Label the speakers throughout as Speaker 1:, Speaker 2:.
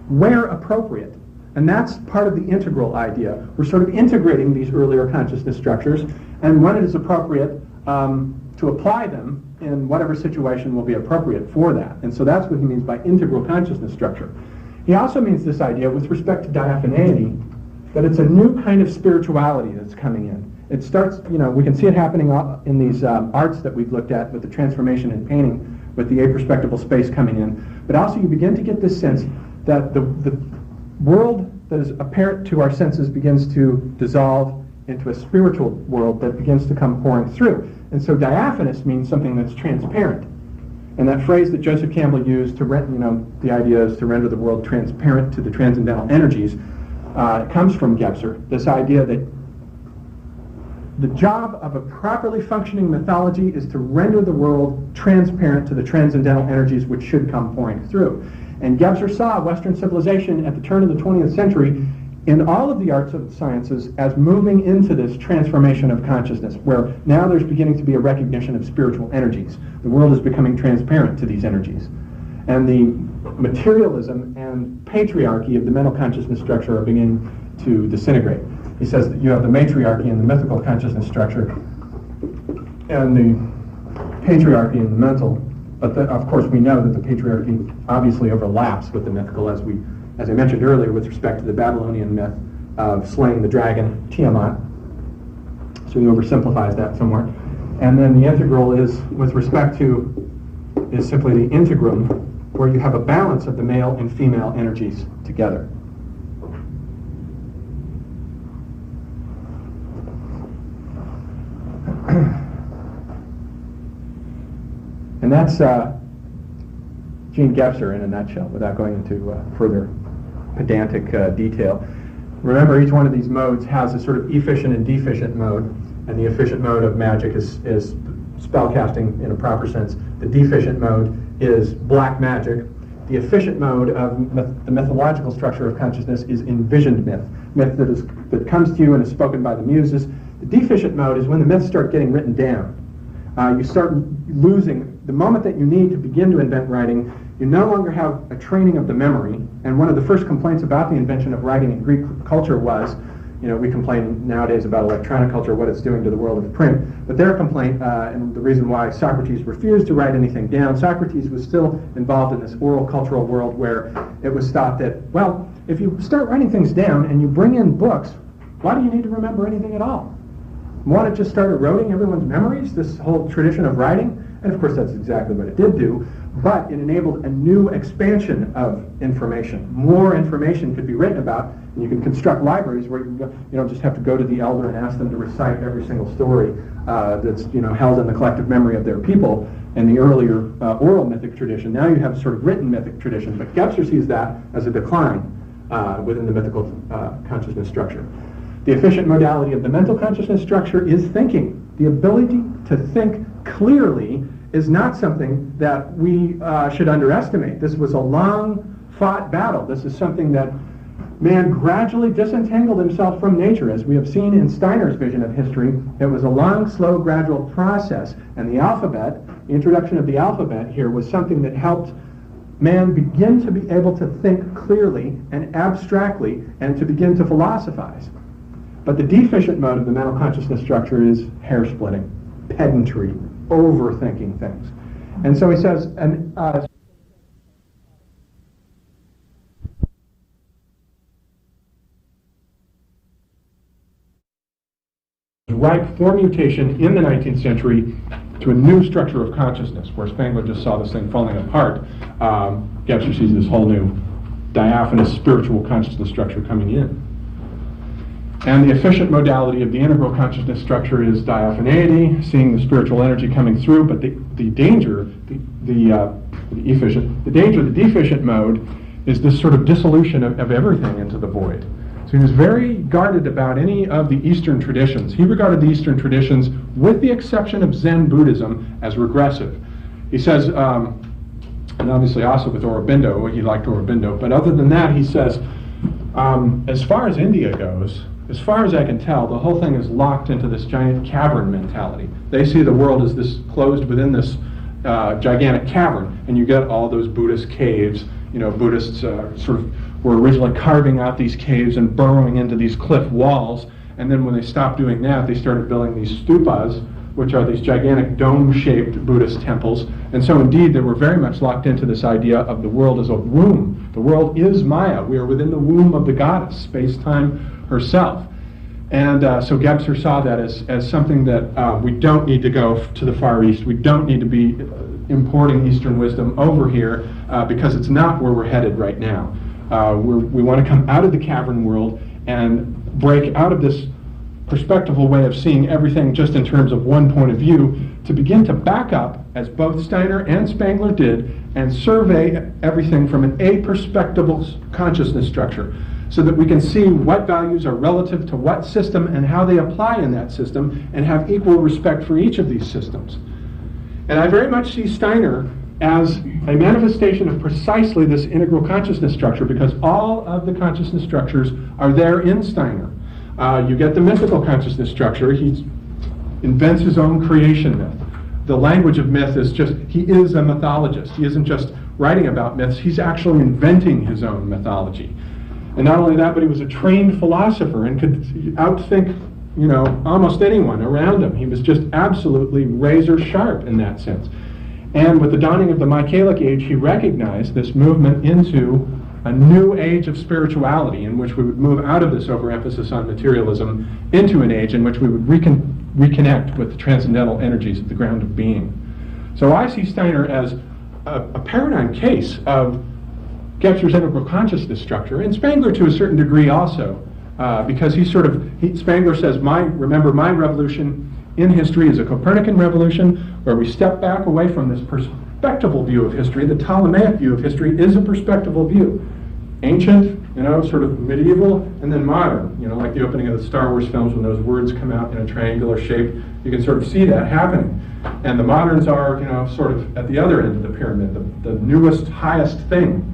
Speaker 1: where appropriate. And that's part of the integral idea. We're sort of integrating these earlier consciousness structures, and when it is appropriate to apply them in whatever situation will be appropriate for that. And so that's what he means by integral consciousness structure. He also means this idea with respect to diaphaneity, that it's a new kind of spirituality that's coming in. It starts, we can see it happening in these arts that we've looked at with the transformation in painting, with the aperspectival space coming in. But also you begin to get this sense that the world that is apparent to our senses begins to dissolve into a spiritual world that begins to come pouring through. And so diaphanous means something that's transparent. And that phrase that Joseph Campbell used to the idea is to render the world transparent to the transcendental energies, it comes from Gebser. This idea that the job of a properly functioning mythology is to render the world transparent to the transcendental energies which should come pouring through. And Gebser saw Western civilization at the turn of the 20th century in all of the arts and sciences as moving into this transformation of consciousness, where now there's beginning to be a recognition of spiritual energies. The world is becoming transparent to these energies. And the materialism and patriarchy of the mental consciousness structure are beginning to disintegrate. He says that you have the matriarchy and the mythical consciousness structure, and the patriarchy and the mental. But of course, we know that the patriarchy obviously overlaps with the mythical, as I mentioned earlier, with respect to the Babylonian myth of slaying the dragon Tiamat. So he oversimplifies that somewhat. And then the integral is, with respect to, is simply the integrum, where you have a balance of the male and female energies together. And that's Jean Gebser in a nutshell, without going into further pedantic detail. Remember, each one of these modes has a sort of efficient and deficient mode, and the efficient mode of magic is spellcasting in a proper sense. The deficient mode is black magic. The efficient mode of the mythological structure of consciousness is envisioned myth that comes to you and is spoken by the muses. The deficient mode is when the myths start getting written down. You start losing, the moment that you need to begin to invent writing, you no longer have a training of the memory. And one of the first complaints about the invention of writing in Greek culture was, we complain nowadays about electronic culture, what it's doing to the world of print. But their complaint, and the reason why Socrates refused to write anything down, Socrates was still involved in this oral cultural world where it was thought that, well, if you start writing things down and you bring in books, why do you need to remember anything at all? Want to just start eroding everyone's memories, this whole tradition of writing? And of course that's exactly what it did do, but it enabled a new expansion of information. More information could be written about, and you can construct libraries where you don't just have to go to the elder and ask them to recite every single story that's held in the collective memory of their people in the earlier oral mythic tradition. Now you have a sort of written mythic tradition, but Gebser sees that as a decline within the mythical consciousness structure. The efficient modality of the mental consciousness structure is thinking. The ability to think clearly is not something that we should underestimate. This was a long-fought battle. This is something that man gradually disentangled himself from nature. As we have seen in Steiner's vision of history, it was a long, slow, gradual process. And the alphabet, the introduction of the alphabet here, was something that helped man begin to be able to think clearly and abstractly and to begin to philosophize. But the deficient mode of the mental consciousness structure is hair-splitting, pedantry, overthinking things. And so he says, ripe for mutation in the 19th century to a new structure of consciousness, where Spengler just saw this thing falling apart. Gebser sees this whole new diaphanous spiritual consciousness structure coming in. And the efficient modality of the integral consciousness structure is diaphaneity, seeing the spiritual energy coming through. But the deficient mode is this sort of dissolution of everything into the void. So he was very guarded about any of the Eastern traditions. He regarded the Eastern traditions, with the exception of Zen Buddhism, as regressive. He says, and obviously also with Aurobindo, he liked Aurobindo, but other than that, he says, as far as India goes, as far as I can tell, the whole thing is locked into this giant cavern mentality. They see the world as this closed within this gigantic cavern, and you get all those Buddhist caves Buddhists sort of were originally carving out these caves and burrowing into these cliff walls, and then when they stopped doing that, they started building these stupas, which are these gigantic dome-shaped Buddhist temples. And so indeed, they were very much locked into this idea of the world as a womb. The world is Maya. We are within the womb of the goddess, space-time herself. And so Gebser saw that as something that we don't need to go to the Far East. We don't need to be importing Eastern wisdom over here because it's not where we're headed right now. We want to come out of the cavern world and break out of this perspectival way of seeing everything just in terms of one point of view to begin to back up, as both Steiner and Spangler did, and survey everything from an a-perspectival consciousness structure, so that we can see what values are relative to what system and how they apply in that system, and have equal respect for each of these systems. And I very much see Steiner as a manifestation of precisely this integral consciousness structure, because all of the consciousness structures are there in Steiner. You get the mythical consciousness structure. He invents his own creation myth. The language of myth is just, he is a mythologist. He isn't just writing about myths, he's actually inventing his own mythology. And not only that, but he was a trained philosopher and could outthink, almost anyone around him. He was just absolutely razor sharp in that sense. And with the dawning of the Mycalic age, he recognized this movement into a new age of spirituality, in which we would move out of this overemphasis on materialism into an age in which we would reconnect with the transcendental energies at the ground of being. So I see Steiner as a paradigm case of Gebser's integral consciousness structure, and Spangler to a certain degree also, because Spangler says, remember my revolution in history is a Copernican revolution, where we step back away from this perspectival view of history. The Ptolemaic view of history is a perspectival view. Ancient, sort of medieval, and then modern. Like the opening of the Star Wars films when those words come out in a triangular shape, you can sort of see that happening. And the moderns are, sort of at the other end of the pyramid, the newest, highest thing.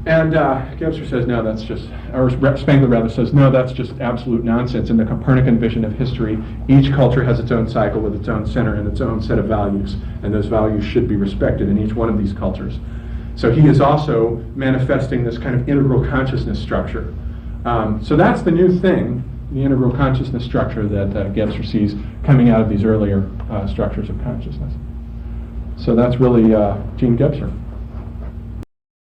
Speaker 1: And Gebser says, no, that's just, or Spangler rather says, no, that's just absolute nonsense. In the Copernican vision of history, each culture has its own cycle with its own center and its own set of values, and those values should be respected in each one of these cultures. So he is also manifesting this kind of integral consciousness structure. So that's the new thing, the integral consciousness structure that Gebser sees coming out of these earlier structures of consciousness. So that's really Gene Gebser.